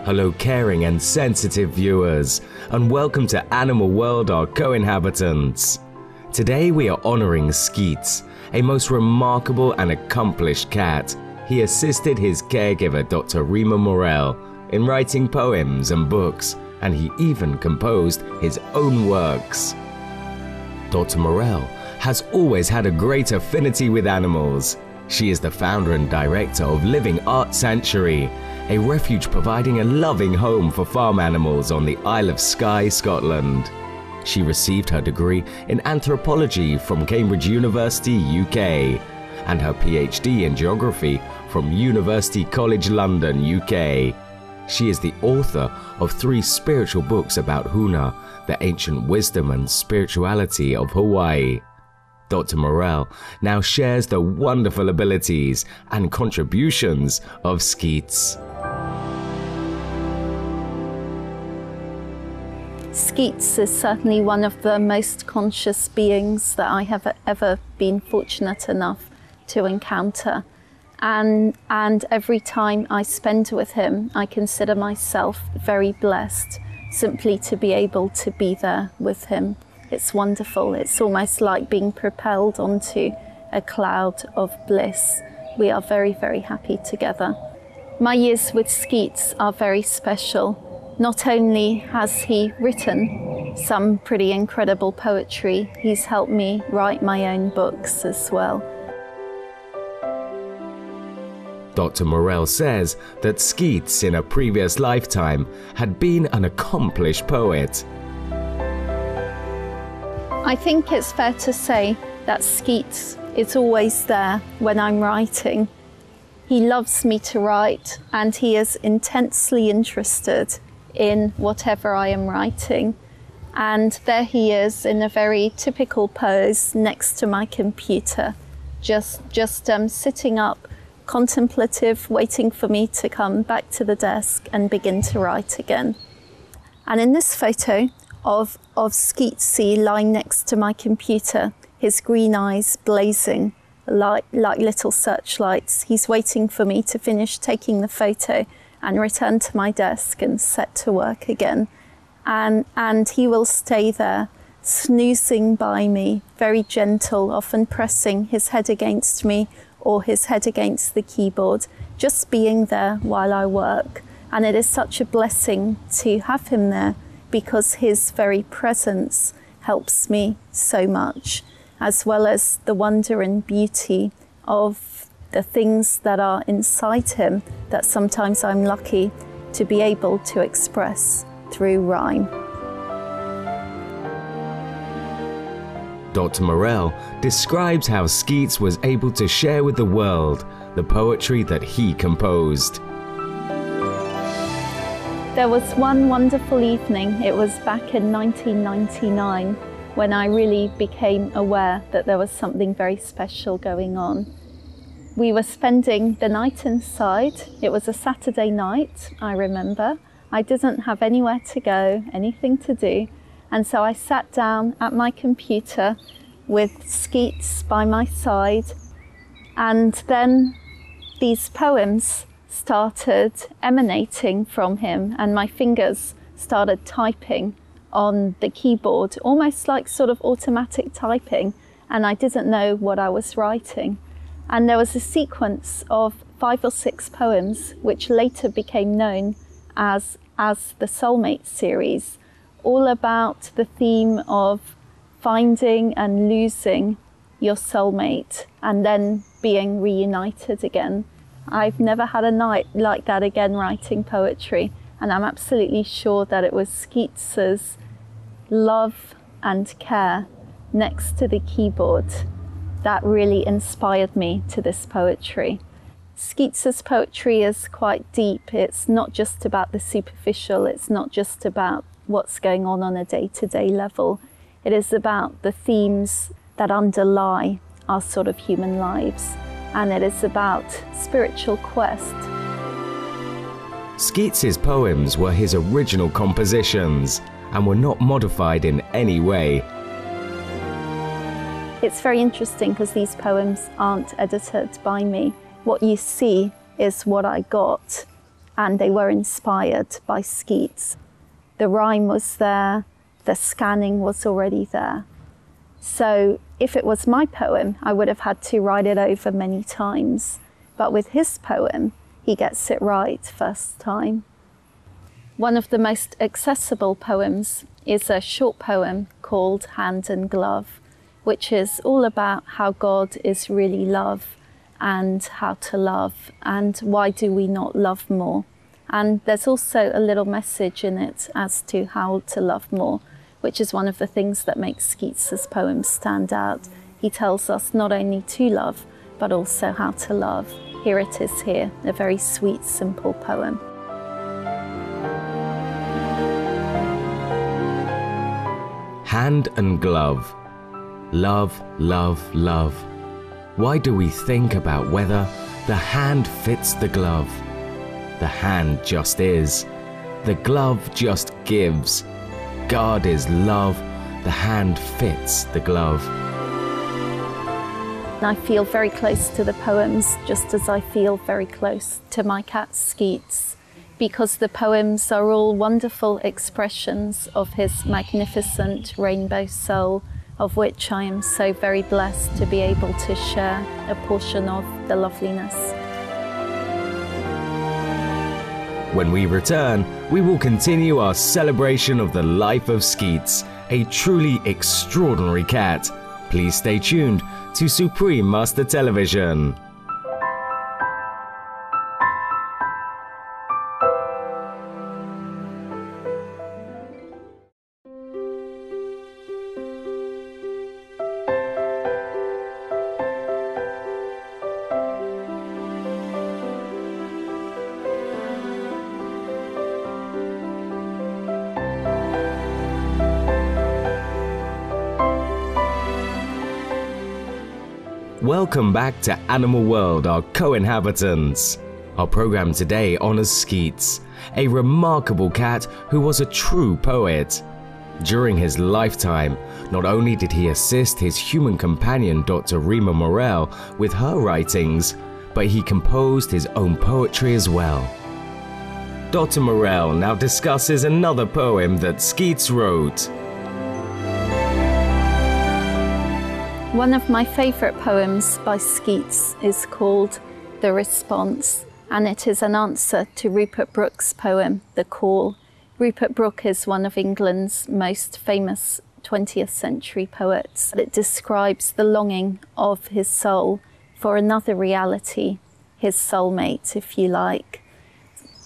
Hello caring and sensitive viewers, and welcome to Animal World, our co-inhabitants. Today we are honoring Skeets, a most remarkable and accomplished cat. He assisted his caregiver, Dr. Rima Morel, in writing poems and books, and he even composed his own works. Dr. Morel has always had a great affinity with animals. She is the founder and director of Living Art Sanctuary, a refuge providing a loving home for farm animals on the Isle of Skye, Scotland. She received her degree in anthropology from Cambridge University, UK, and her PhD in geography from University College London, UK. She is the author of 3 spiritual books about Huna, the ancient wisdom and spirituality of Hawaii. Dr. Morel now shares the wonderful abilities and contributions of Skeets. Skeets is certainly one of the most conscious beings that I have ever been fortunate enough to encounter. And every time I spend with him, I consider myself very blessed simply to be able to be there with him. It's wonderful. It's almost like being propelled onto a cloud of bliss. We are very, very happy together. My years with Skeets are very special. Not only has he written some pretty incredible poetry, he's helped me write my own books as well. Dr. Morel says that Skeets in a previous lifetime had been an accomplished poet. I think it's fair to say that Skeets is always there when I'm writing. He loves me to write, and he is intensely interested in whatever I am writing. And there he is in a very typical pose next to my computer, just sitting up, contemplative, waiting for me to come back to the desk and begin to write again. And in this photo of Skeetsy lying next to my computer, his green eyes blazing like little searchlights, he's waiting for me to finish taking the photo and return to my desk and set to work again. And he will stay there, snoozing by me, very gentle, often pressing his head against me or his head against the keyboard, just being there while I work. And it is such a blessing to have him there because his very presence helps me so much, as well as the wonder and beauty of the things that are inside him that sometimes I'm lucky to be able to express through rhyme. Dr. Morel describes how Skeets was able to share with the world the poetry that he composed. There was one wonderful evening, it was back in 1999, when I really became aware that there was something very special going on. We were spending the night inside. It was a Saturday night, I remember. I didn't have anywhere to go, anything to do. And so I sat down at my computer with Skeets by my side. And then these poems started emanating from him, and my fingers started typing on the keyboard, almost like sort of automatic typing. And I didn't know what I was writing. And there was a sequence of 5 or 6 poems, which later became known as the Soulmate series, all about the theme of finding and losing your soulmate and then being reunited again. I've never had a night like that again writing poetry, and I'm absolutely sure that it was Skeets's love and care next to the keyboard that really inspired me to this poetry. Skeets's poetry is quite deep. It's not just about the superficial. It's not just about what's going on a day-to-day level. It is about the themes that underlie our sort of human lives. And it is about spiritual quest. Skeets's poems were his original compositions and were not modified in any way. It's very interesting because these poems aren't edited by me. What you see is what I got and they were inspired by Skeets. The rhyme was there, the scanning was already there. So if it was my poem, I would have had to write it over many times. But with his poem, he gets it right first time. One of the most accessible poems is a short poem called Hand and Glove, which is all about how God is really love and how to love and why do we not love more. And there's also a little message in it as to how to love more, which is one of the things that makes Skeets' poems stand out. He tells us not only to love, but also how to love. Here it is here, a very sweet, simple poem. Hand and glove. Love, love, love. Why do we think about whether the hand fits the glove? The hand just is. The glove just gives. God is love. The hand fits the glove. I feel very close to the poems, just as I feel very close to my cat Skeets, because the poems are all wonderful expressions of his magnificent rainbow soul, of which I am so very blessed to be able to share a portion of the loveliness. When we return, we will continue our celebration of the life of Skeets, a truly extraordinary cat. Please stay tuned to Supreme Master Television. Welcome back to Animal World, our co-inhabitants. Our program today honors Skeets, a remarkable cat who was a true poet. During his lifetime, not only did he assist his human companion Dr. Rima Morel with her writings, but he composed his own poetry as well. Dr. Morel now discusses another poem that Skeets wrote. One of my favourite poems by Skeets is called The Response, and it is an answer to Rupert Brooke's poem, The Call. Rupert Brooke is one of England's most famous 20th century poets. It describes the longing of his soul for another reality, his soulmate, if you like.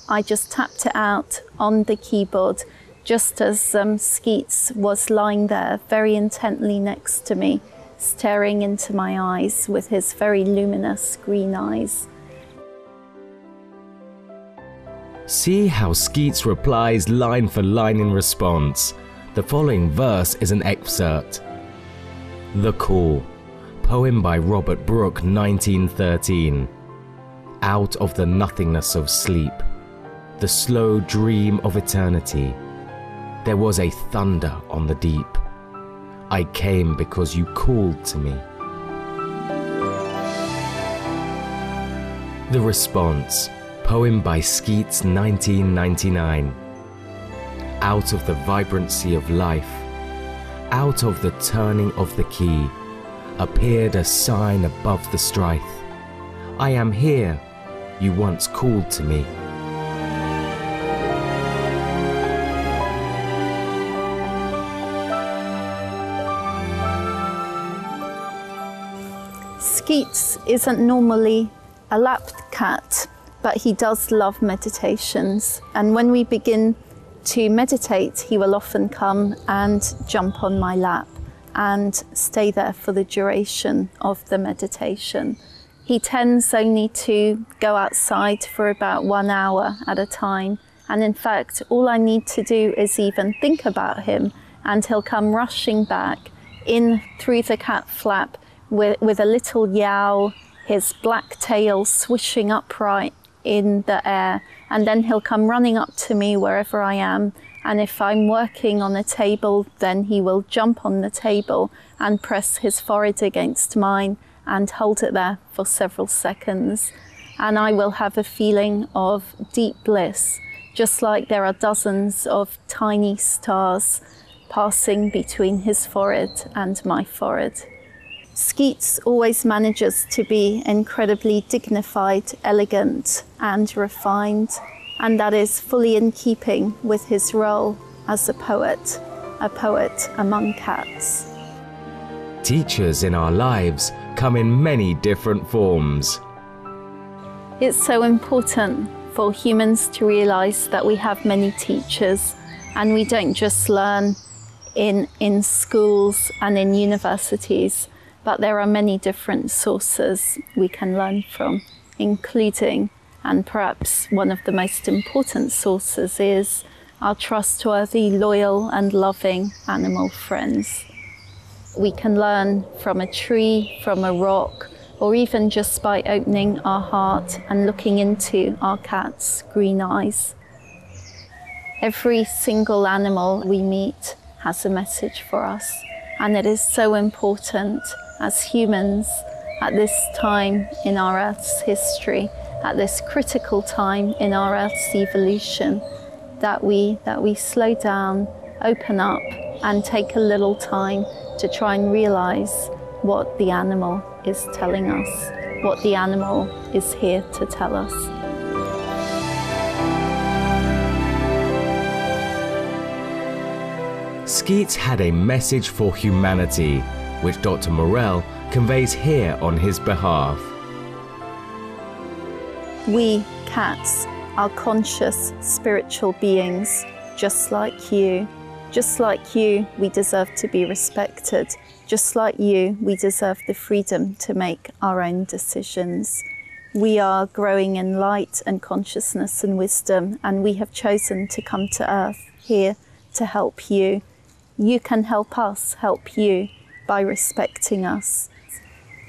I just tapped it out on the keyboard just as Skeets was lying there very intently next to me, staring into my eyes with his very luminous green eyes. See how Skeets replies line for line in response. The following verse is an excerpt. The Call, poem by Robert Brooke, 1913. Out of the nothingness of sleep, the slow dream of eternity, there was a thunder on the deep. I came because you called to me. The Response, poem by Skeets, 1999. Out of the vibrancy of life, out of the turning of the key, appeared a sign above the strife. I am here, you once called to me. Skeets isn't normally a lap cat, but he does love meditations. And when we begin to meditate, he will often come and jump on my lap and stay there for the duration of the meditation. He tends only to go outside for about 1 hour at a time. And in fact, all I need to do is even think about him and he'll come rushing back in through the cat flap with a little yowl, his black tail swishing upright in the air, and then he'll come running up to me wherever I am, and if I'm working on a table, then he will jump on the table and press his forehead against mine and hold it there for several seconds. and I will have a feeling of deep bliss, just like there are dozens of tiny stars passing between his forehead and my forehead. Skeets always manages to be incredibly dignified, elegant and refined, and that is fully in keeping with his role as a poet among cats. Teachers in our lives come in many different forms. It's so important for humans to realize that we have many teachers, and we don't just learn in schools and in universities, but there are many different sources we can learn from, including, and perhaps one of the most important sources is our trustworthy, loyal and loving animal friends. We can learn from a tree, from a rock, or even just by opening our heart and looking into our cat's green eyes. Every single animal we meet has a message for us, and it is so important as humans at this time in our Earth's history, at this critical time in our Earth's evolution, that we slow down, open up, and take a little time to try and realize what the animal is telling us, what the animal is here to tell us. Skeets had a message for humanity, which Dr. Morell conveys here on his behalf. We, cats, are conscious spiritual beings, just like you. Just like you, we deserve to be respected. Just like you, we deserve the freedom to make our own decisions. We are growing in light and consciousness and wisdom, and we have chosen to come to Earth here to help you. You can help us help you by respecting us.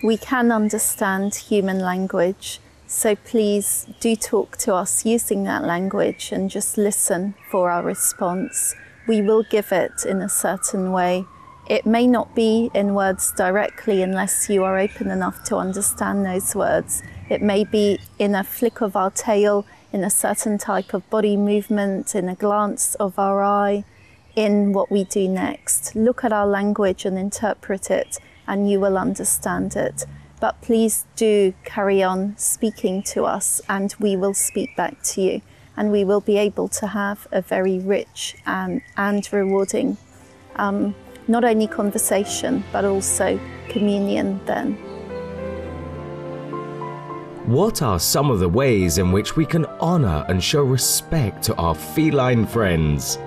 We can understand human language, so please do talk to us using that language and just listen for our response. We will give it in a certain way. It may not be in words directly unless you are open enough to understand those words. It may be in a flick of our tail, in a certain type of body movement, in a glance of our eye, in what we do next. Look at our language and interpret it, and you will understand it. But please do carry on speaking to us, and we will speak back to you. And we will be able to have a very rich and rewarding, not only conversation, but also communion then. What are some of the ways in which we can honor and show respect to our feline friends?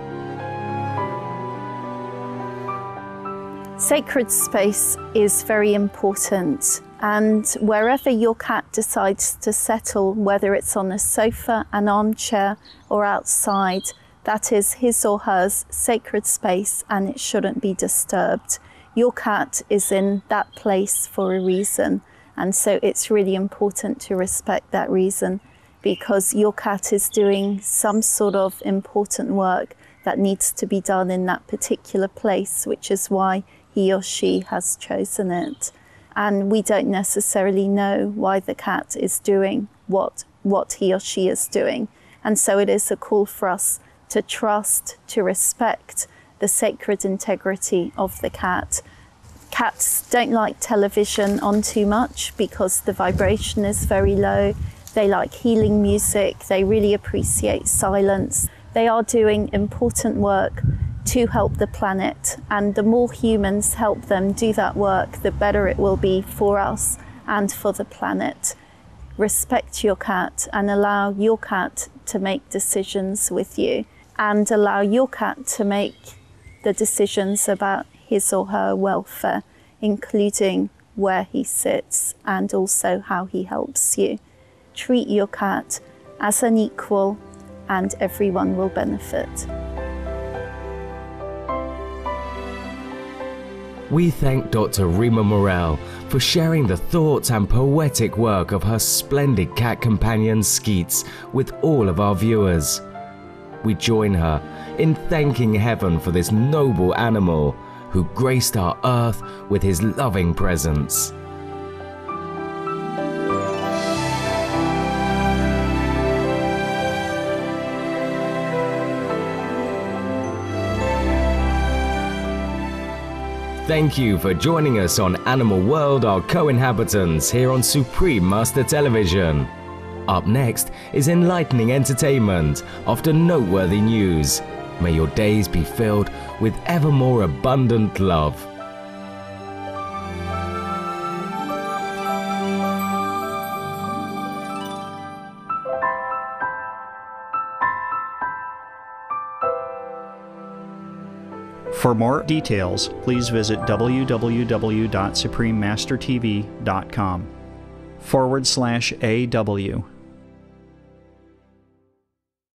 Sacred space is very important, and wherever your cat decides to settle, whether it's on a sofa, an armchair or outside, that is his or hers sacred space, and it shouldn't be disturbed. Your cat is in that place for a reason, and so it's really important to respect that reason, because your cat is doing some sort of important work that needs to be done in that particular place, which is why he or she has chosen it. And we don't necessarily know why the cat is doing what he or she is doing. And so it is a call for us to trust, to respect the sacred integrity of the cat. Cats don't like television on too much because the vibration is very low. They like healing music. They really appreciate silence. They are doing important work to help the planet, and the more humans help them do that work, the better it will be for us and for the planet. Respect your cat and allow your cat to make decisions with you, and allow your cat to make the decisions about his or her welfare, including where he sits and also how he helps you. Treat your cat as an equal, and everyone will benefit. We thank Dr. Rima Morell for sharing the thoughts and poetic work of her splendid cat companion Skeets with all of our viewers. We join her in thanking heaven for this noble animal who graced our earth with his loving presence. Thank you for joining us on Animal World, our co-inhabitants, here on Supreme Master Television. Up next is enlightening entertainment, often noteworthy news. May your days be filled with ever more abundant love. For more details, please visit www.suprememastertv.com/AW.